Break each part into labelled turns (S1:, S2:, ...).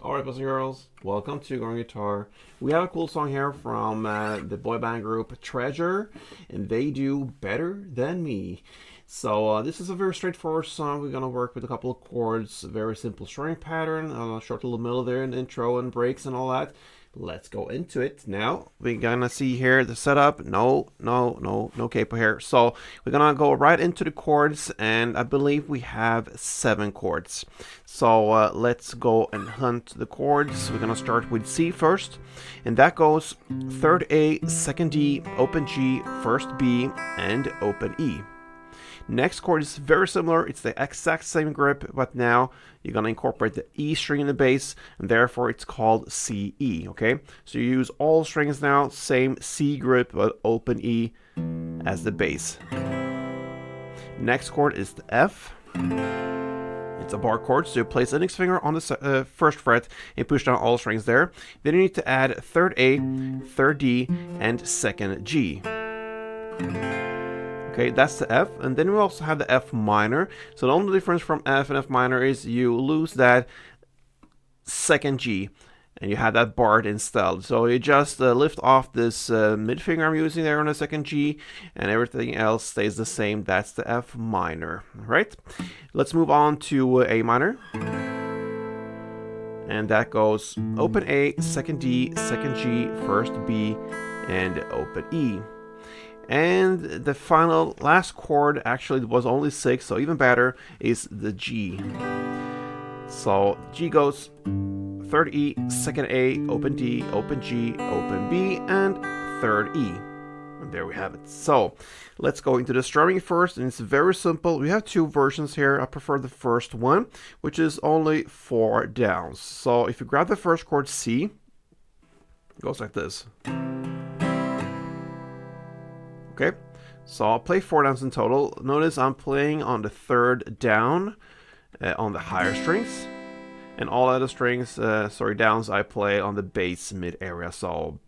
S1: Alright, boys and girls, welcome to Growing Guitar. We have a cool song here from the boy band group Treasure, and they do Better Than Me. So this is a very straightforward song. We're gonna work with a couple of chords, a very simple strumming pattern, a short little melody there, and intro and breaks and all that. Let's go into it. Now we're gonna see here the setup. No capo here. So we're gonna go right into the chords, and I believe we have 7 chords. So let's go and hunt the chords. We're gonna start with C first, and that goes 3rd A, 2nd D, open G, 1st B, and open E. Next chord is very similar. It's the exact same grip, but now you're going to incorporate the E string in the bass, and therefore it's called C E, okay? So you use all strings now, same C grip, but open E as the bass. Next chord is the F. It's a bar chord, so you place index finger on the 1st fret and push down all strings there. Then you need to add 3rd A, 3rd D, and 2nd G. Okay, that's the F, and then we also have the F minor. So the only difference from F and F minor is you lose that 2nd G, and you have that barred instead. So you just lift off this mid finger I'm using there on the 2nd G, and everything else stays the same. That's the F minor. All right, let's move on to A minor. And that goes open A, 2nd D, 2nd G, 1st B, and open E. And the final last chord, actually it was only 6, so even better, is the G. So G goes 3rd E, 2nd A, open D, open G, open B, and 3rd E. And there we have it. So let's go into the strumming first, and it's very simple. We have 2 versions here. I prefer the first one, which is only 4 downs. So if you grab the first chord C, it goes like this. Okay, so I'll play 4 downs in total. Notice I'm playing on the 3rd down on the higher strings, and all other strings, downs, I play on the bass mid area. So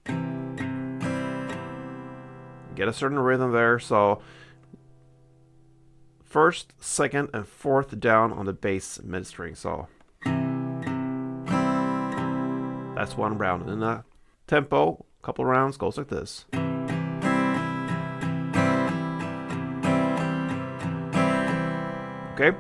S1: get a certain rhythm there. So 1st, 2nd, and 4th down on the bass mid string. So that's 1 round. And the tempo, a couple rounds, goes like this. Okay,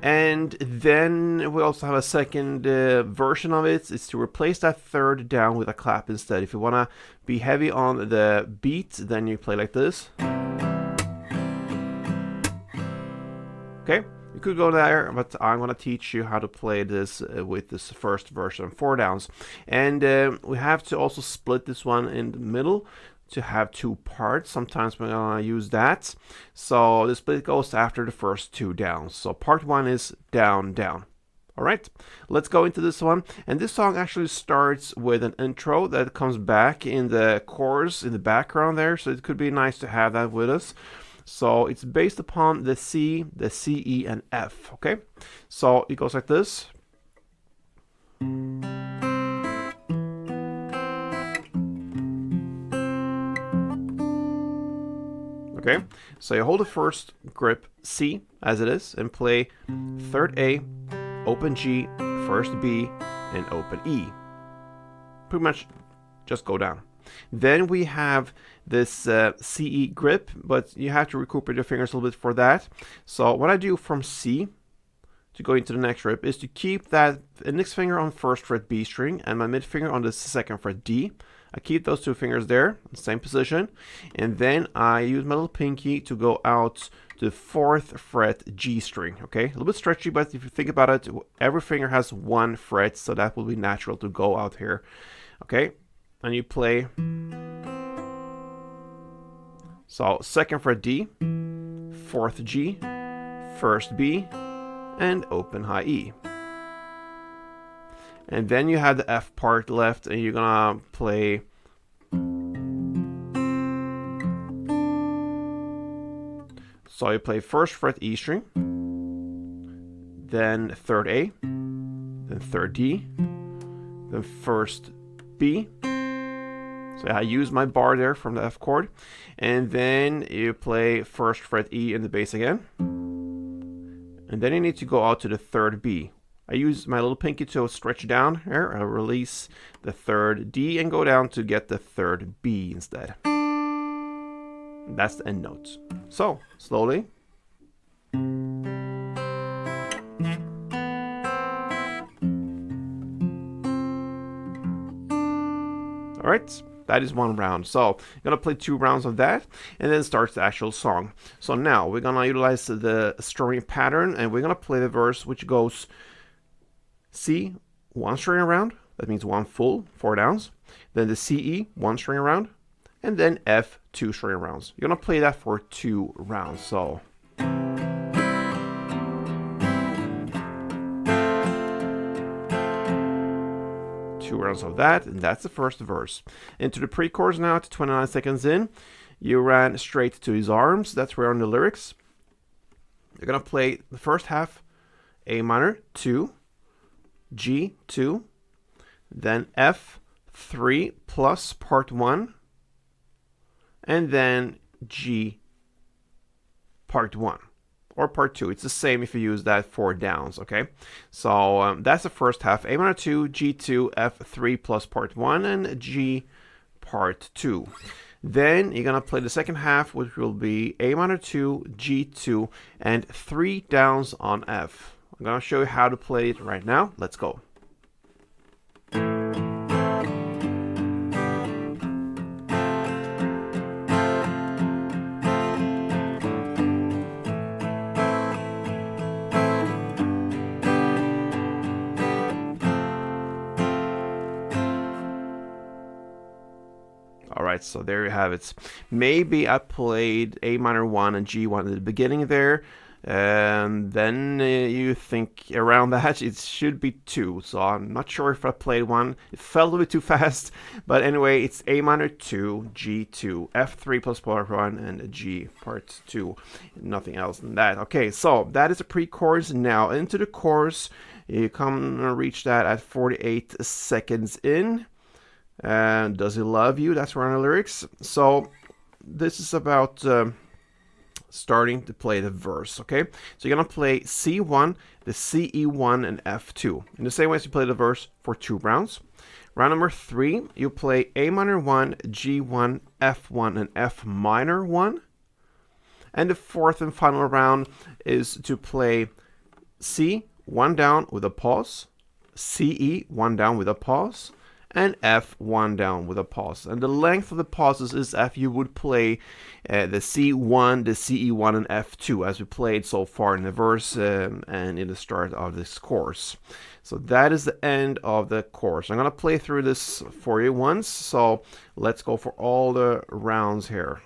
S1: and then we also have a second version of it. It's to replace that 3rd down with a clap instead. If you want to be heavy on the beat, then you play like this. Okay, you could go there, but I'm going to teach you how to play this with this first version, 4 downs. And we have to also split this one in the middle to have 2 parts. Sometimes we're gonna use that. So the split goes after the first 2 downs. So part 1 is down, down. All right, let's go into this one. And this song actually starts with an intro that comes back in the chorus in the background there. So it could be nice to have that with us. So it's based upon the C, the C, E, and F. Okay, so it goes like this. Okay, so you hold the first grip C as it is and play 3rd A, open G, 1st B, and open E. Pretty much just go down. Then we have this CE grip, but you have to recuperate your fingers a little bit for that. So what I do from C to go into the next grip is to keep that index finger on 1st fret B string and my mid finger on the 2nd fret D. I keep those 2 fingers there, same position, and then I use my little pinky to go out to 4th fret G string, okay? A little bit stretchy, but if you think about it, every finger has 1 fret, so that will be natural to go out here, okay? And you play, so 2nd fret D, 4th G, 1st B, and open high E. And then you have the F part left, and you're gonna play so you play 1st fret E string, then 3rd A, then 3rd D, then 1st B. So I use my bar there from the F chord, and then you play 1st fret E in the bass again, and then you need to go out to the 3rd B. I use my little pinky to stretch down here. I'll release the third D and go down to get the third B instead. That's the end notes. So, slowly. Alright, that is one round. So, I'm going to play 2 rounds of that, and then starts the actual song. So now, we're going to utilize the strumming pattern, and we're going to play the verse, which goes C, 1 string around. That means 1 full, 4 downs. Then the CE, 1 string around. And then F, 2 string rounds. You're going to play that for 2 rounds. So, 2 rounds of that, and that's the first verse. Into the pre-chorus now, to 29 seconds in. You ran straight to his arms. That's where on the lyrics. You're going to play the first half, A minor, 2, G, 2, then F, 3 plus part 1, and then G, part 1. Or part 2. It's the same if you use that 4 downs, okay? So that's the first half. A minor 2, G2, F3 plus part 1, and G part 2. Then you're going to play the second half, which will be A minor 2, G2, and 3 downs on F. I'm going to show you how to play it right now. Let's go. Alright, so there you have it. Maybe I played A minor 1 and G1 at the beginning there, and then you think around that it should be 2, so I'm not sure if I played 1. It felt a bit too fast, but anyway, it's A minor 2, G2, F3 plus part 1, and G part 2. Nothing else than that. Okay, so that is the pre-chorus. Now into the chorus. You come and reach that at 48 seconds in. And does he love you? That's one of the lyrics. So this is about starting to play the verse, okay? So you're going to play C1, the CE1, and F2. In the same way as you play the verse for 2 rounds. Round number 3, you play A minor 1, G1, F1, and F minor 1. And the fourth and final round is to play C, 1 down with a pause, CE, 1 down with a pause, and F, 1 down with a pause. And the length of the pauses is if you would play the C1, the CE1, and F2 as we played so far in the verse and in the start of this course. So that is the end of the course. I'm going to play through this for you once. So let's go for all the rounds here.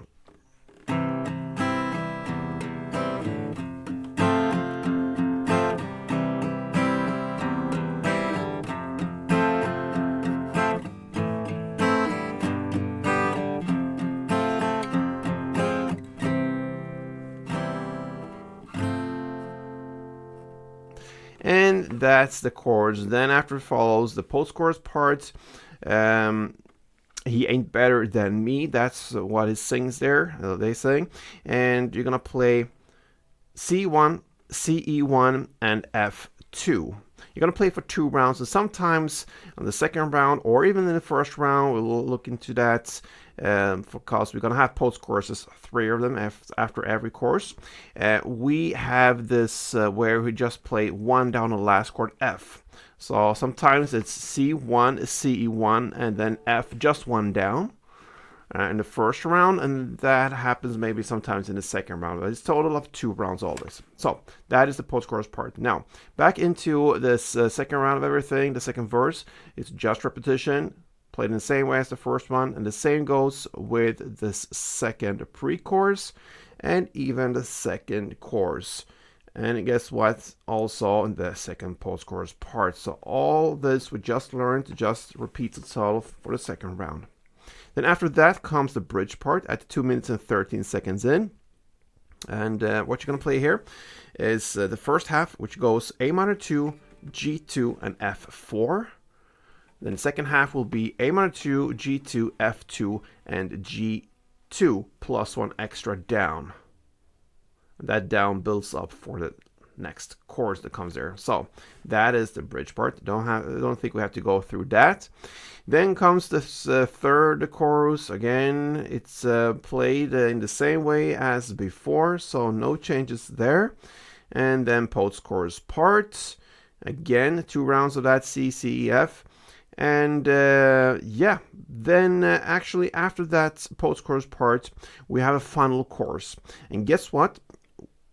S1: And that's the chords. Then after follows the post-chorus part. He ain't better than me. That's what it sings there. They sing. And you're going to play C1, CE1, and F2. You're going to play for 2 rounds. And sometimes on the second round or even in the first round, we'll look into that. Because we're going to have post choruses, 3 of them after every chorus. We have this where we just play 1 down the last chord, F. So sometimes it's C1, CE1, and then F, just 1 down in the first round, and that happens maybe sometimes in the second round. But it's a total of 2 rounds always. So that is the post chorus part. Now back into this second round of everything. The second verse, it's just repetition. Played in the same way as the first one, and the same goes with this second pre-chorus and even the second chorus. And guess what? Also in the second post-chorus part. So all this we just learned just repeats itself for the second round. Then after that comes the bridge part at 2 minutes and 13 seconds in. And what you're going to play here is the first half, which goes A minor 2, G2, and F4. Then the second half will be A minor 2, G2, F2, and G2 plus 1 extra down. That down builds up for the next chorus that comes there. So that is the bridge part. Don't think we have to go through that. Then comes this third chorus. Again, it's played in the same way as before, so no changes there. And then post chorus part. Again, 2 rounds of that C, C, E, F. And yeah, then actually after that post chorus part, we have a final chorus. And guess what?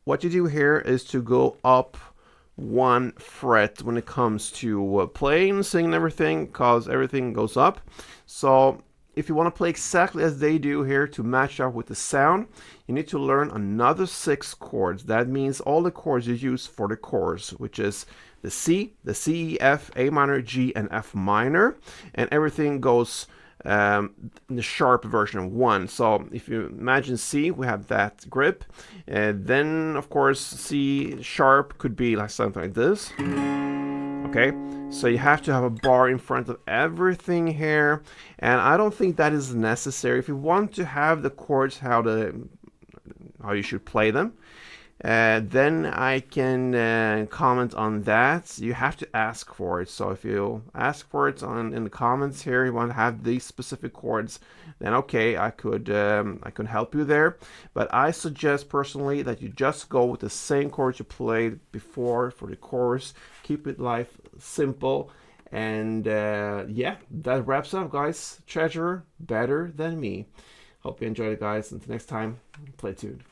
S1: What you do here is to go up 1 fret when it comes to playing, singing, everything, because everything goes up. So if you want to play exactly as they do here to match up with the sound, you need to learn another 6 chords. That means all the chords you use for the chorus, which is the C, E, F, A minor, G, and F minor, and everything goes in the sharp version of 1. So if you imagine C, we have that grip, and then of course C sharp could be like something like this. Okay, so you have to have a bar in front of everything here, and I don't think that is necessary. If you want to have the chords how you should play them, then I can comment on that. You have to ask for it. So if you ask for it in the comments here, you want to have these specific chords, then okay, I could help you there. But I suggest personally that you just go with the same chords you played before for the chorus. Keep it life simple. And yeah, that wraps up, guys. Treasure, better than me. Hope you enjoyed it, guys. Until next time, play tuned.